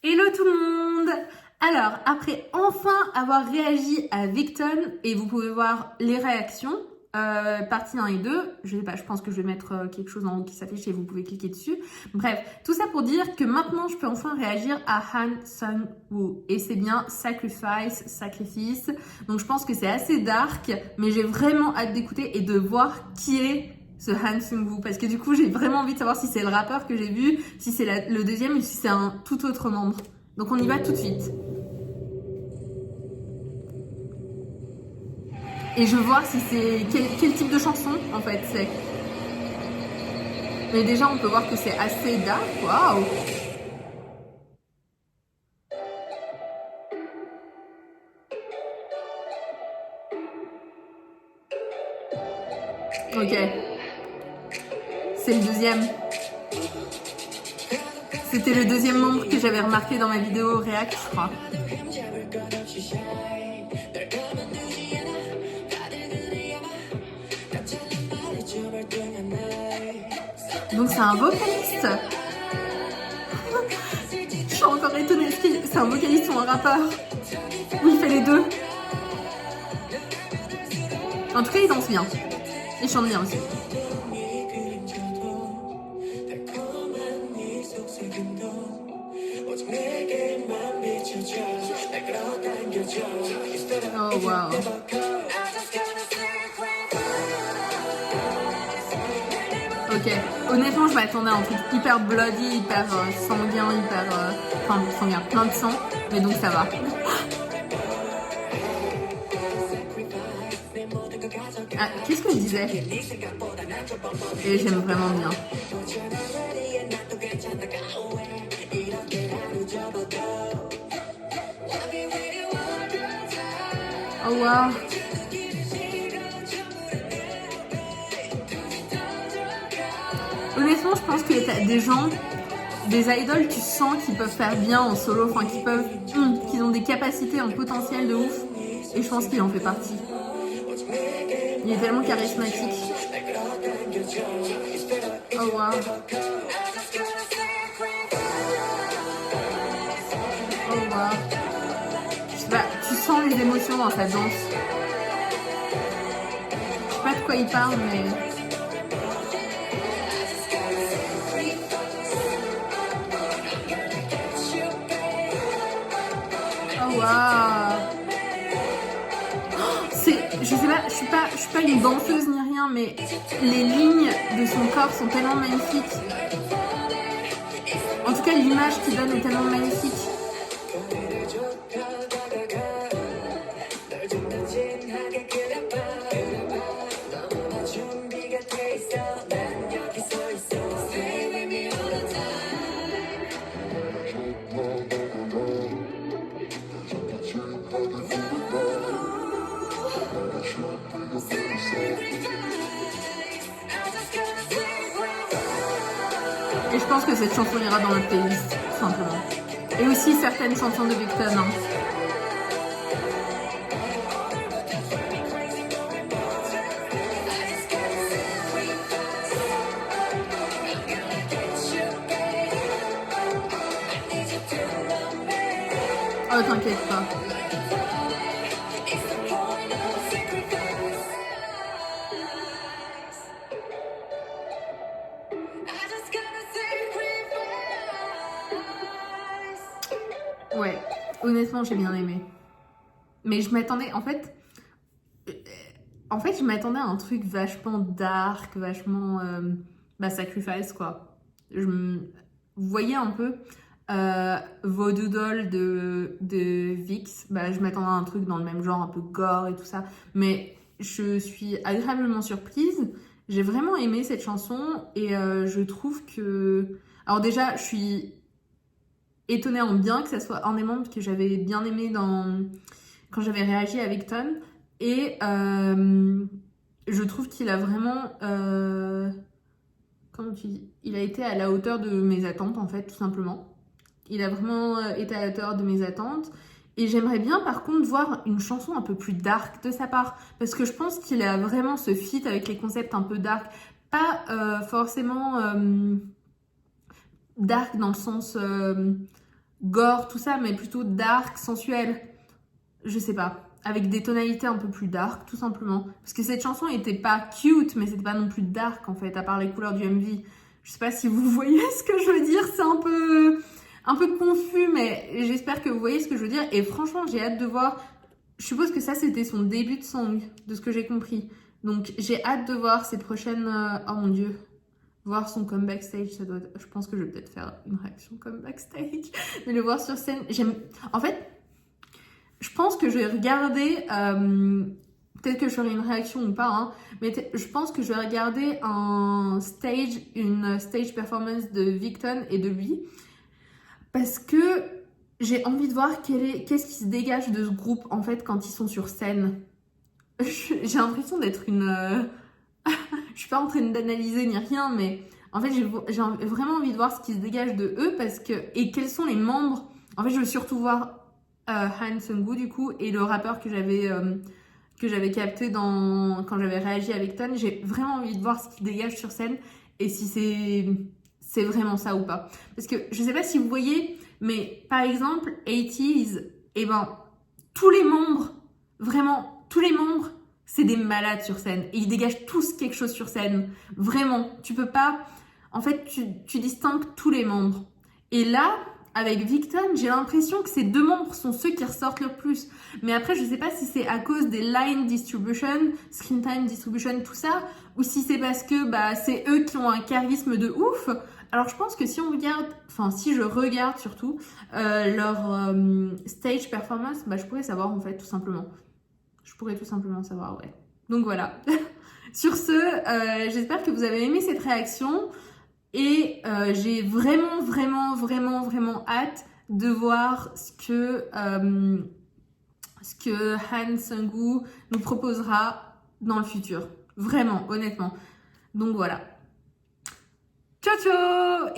Hello tout le monde! Alors, après enfin avoir réagi à Victon, et vous pouvez voir les réactions, partie 1 et 2, je sais pas, je pense que je vais mettre quelque chose en haut qui s'affiche et vous pouvez cliquer dessus. Bref, tout ça pour dire que maintenant je peux enfin réagir à Han Sung-woo, et c'est bien sacrifice, donc je pense que c'est assez dark, mais j'ai vraiment hâte d'écouter et de voir qui est ce Han Sung-woo, parce que du coup j'ai vraiment envie de savoir si c'est le rappeur que j'ai vu, si c'est le deuxième ou si c'est un tout autre membre. Donc on y va tout de suite. Et je veux voir si c'est quel type de chanson en fait c'est. Mais déjà on peut voir que c'est assez dark. Waouh! Ok. C'est le deuxième. C'était le deuxième membre que j'avais remarqué dans ma vidéo React, je crois. Donc c'est un vocaliste. Je suis encore étonnée. Est-ce que c'est un vocaliste ou un rappeur? Ou il fait les deux? En tout cas, il danse bien. Il chante bien aussi. Oh wow. Ok, honnêtement je m'attendais à un truc hyper bloody, hyper sanguin, enfin sanguin, plein de sang, mais donc ça va. Ah, qu'est-ce que je disais? Et j'aime vraiment bien. Oh wow. Honnêtement, je pense que t'as des gens, des idoles, tu sens qu'ils peuvent faire bien en solo, enfin qu'ils ont des capacités, un potentiel de ouf. Et je pense qu'il en fait partie. Il est tellement charismatique. Oh wow. Oh wow. Je sais pas, tu sens les émotions dans sa danse. Je sais pas de quoi il parle, mais... Oh waouh! Je sais pas, je suis pas une danseuse ni rien, mais les lignes de son corps sont tellement magnifiques. En tout cas, l'image qu'il donne est tellement magnifique. Et je pense que cette chanson ira dans notre playlist, tout simplement. Et aussi certaines chansons de Victon. Hein. Oh, t'inquiète pas. Ouais, honnêtement, j'ai bien aimé. Mais je m'attendais, en fait, je m'attendais à un truc vachement dark, vachement sacrifice, quoi. Vous voyez un peu Voodoo Doll de Vix, je m'attendais à un truc dans le même genre, un peu gore et tout ça. Mais je suis agréablement surprise. J'ai vraiment aimé cette chanson et je trouve que... Alors déjà, je suis étonnée en bien que ça soit un des membres que j'avais bien aimé quand j'avais réagi à Victon. Et je trouve qu'il a vraiment... comment tu dis? Il a été à la hauteur de mes attentes, en fait, tout simplement. Il a vraiment été à la hauteur de mes attentes. Et j'aimerais bien, par contre, voir une chanson un peu plus dark de sa part. Parce que je pense qu'il a vraiment ce feat avec les concepts un peu dark. Pas forcément dark dans le sens gore, tout ça, mais plutôt dark, sensuel. Je sais pas. Avec des tonalités un peu plus dark, tout simplement. Parce que cette chanson était pas cute, mais c'était pas non plus dark, en fait, à part les couleurs du MV. Je sais pas si vous voyez ce que je veux dire, c'est un peu confus, mais j'espère que vous voyez ce que je veux dire. Et franchement, j'ai hâte de voir. Je suppose que ça, c'était son début de song, de ce que j'ai compris. Donc, j'ai hâte de voir ses prochaines... Oh mon Dieu. Voir son comeback stage, ça doit... Je pense que je vais peut-être faire une réaction comeback stage. Mais le voir sur scène... En fait, je pense que je vais regarder... Peut-être que je ferai une réaction ou pas, hein, mais je pense que je vais regarder une stage performance de Victon et de lui. Parce que j'ai envie de voir qu'est-ce qui se dégage de ce groupe, en fait, quand ils sont sur scène. J'ai l'impression d'être une... Je suis pas en train d'analyser ni rien, mais en fait, j'ai vraiment envie de voir ce qui se dégage de eux parce que... Et quels sont les membres... En fait, je veux surtout voir Han Seung-gu, du coup, et le rappeur que j'avais capté quand j'avais réagi avec Ton. J'ai vraiment envie de voir ce qui dégage sur scène et si c'est vraiment ça ou pas. Parce que je sais pas si vous voyez, mais par exemple, 80s, et ben, tous les membres, vraiment, tous les membres, c'est des malades sur scène. Et ils dégagent tous quelque chose sur scène. Vraiment, tu peux pas... En fait, tu distingues tous les membres. Et là, avec Victon, j'ai l'impression que ces deux membres sont ceux qui ressortent le plus. Mais après, je sais pas si c'est à cause des line distribution, screen time distribution, tout ça, ou si c'est parce que c'est eux qui ont un charisme de ouf. Alors je pense que si je regarde surtout leur stage performance, je pourrais savoir en fait tout simplement. Je pourrais tout simplement savoir, ouais. Donc voilà. Sur ce, j'espère que vous avez aimé cette réaction. Et j'ai vraiment hâte de voir ce que Han Seung-gu nous proposera dans le futur. Vraiment, honnêtement. Donc voilà. Ciao ciao!